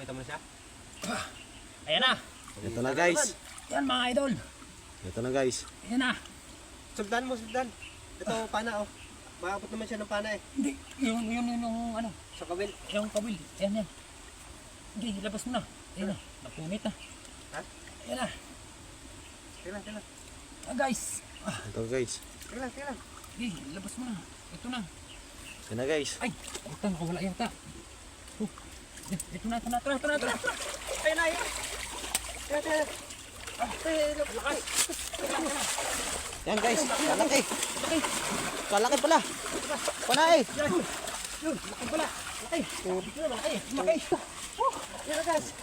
Kita mo na siya? Ayan na. Ito na guys. Yan mga idol. Ito na guys. Ayan na. Sugdan mo, sugdan. Ito, pana oh. Makapot naman siya ng pana eh. Hindi. Yun yung ano. Sa kawil. Yung kawil. Ayan yan. Hindi, ilabas mo na. Ayan na. Napunit na. Ha? Ayan na. Kailan, kailan. Ah, guys. Ito guys. Kailan, kailan. Hindi, ilabas mo na. Ito na. Ito na guys. Ay, ito nakawala yata. Ito na. Ayun na, ayun. Kaya, kaya. Lakas. Yan guys. Kalaki. Kalaki pala. Panay. Yun, laki pala. Laki. Laki. Yan guys.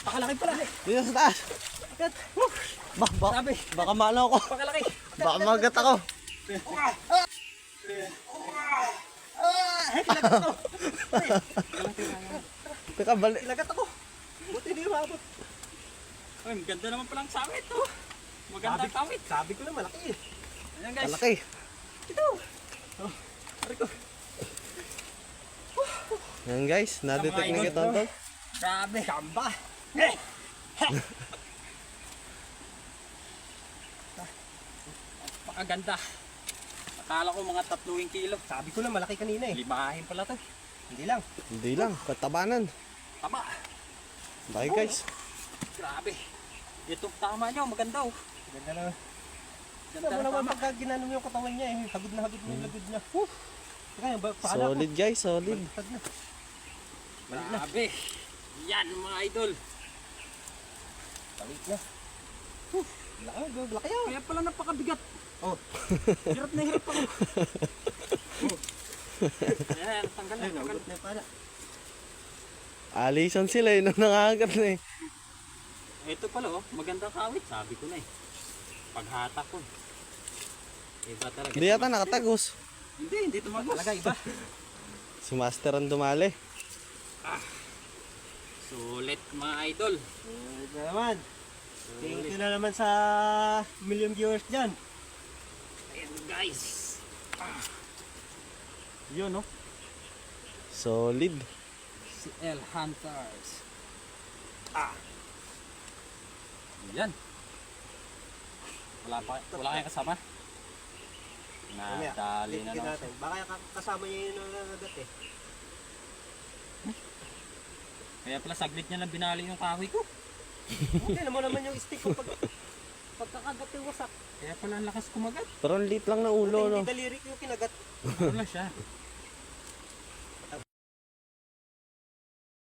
Pakalaki pala. Dito sa taas. Agad. Sabi. Baka maano ako. Pakalaki. Baka magat ako. Teka, balik. Lagat ako. Buti hindi umabot. Ay, maganda naman palang sawit to. Maganda ang sawit. Sabi ko na malaki eh. Ayan guys. Kalaki. Ito. Ari ko. Yan guys. Nadetect na kita ito. Grabe. Kamba. Pakaganda. Akala ko mga 3 kilo. Sabi ko na malaki kanina eh. Limahin pala to. Hindi lang. Hindi lang. Katabanan. Tama. Bye guys. Grabe. Ito tama nyo. Maganda oh. Ganda na. Ganda Ganda mo na naman tama. pagka ginano mo yung katawan niya eh. Hagod na hagod mo yung lagod niya. Teka, yung paala ko. Solid guys. Solid. Baliktad na. Balik na. Grabe. Yan mga idol. Balik na. Laki yun. Kaya pala napakabigat. Oh. Hirap na hirap ako. Ayan, tanggal na. Ay, Tanggal. naulot na yung pala. Alisan sila eh. Nung nangagat na eh. Ito pala oh. Magandang kawit. Sabi ko na eh. Paghatak ko. Iba talaga. Hindi yata nakatagos. Hindi tumagos. Talaga iba. Si Master ang dumali. Sulit mga idol. Ito na naman. Thank you na naman sa million viewers dyan. Ayan guys. Yun no. Solid. Si L Hunters. Yan. Wala kayong kasama? Nadali na Tingnan lang. natin. Baka kasama niya yung nanagat eh. Kaya pala saglit niya lang binali yung kahoy ko. Hindi naman naman yung stick ko pagkakagat yung wasak. Kaya pala ang lakas kumagat. Pero ang liit lang ng ulo no. Hindi daliri ko yung kinagat. Wala siya.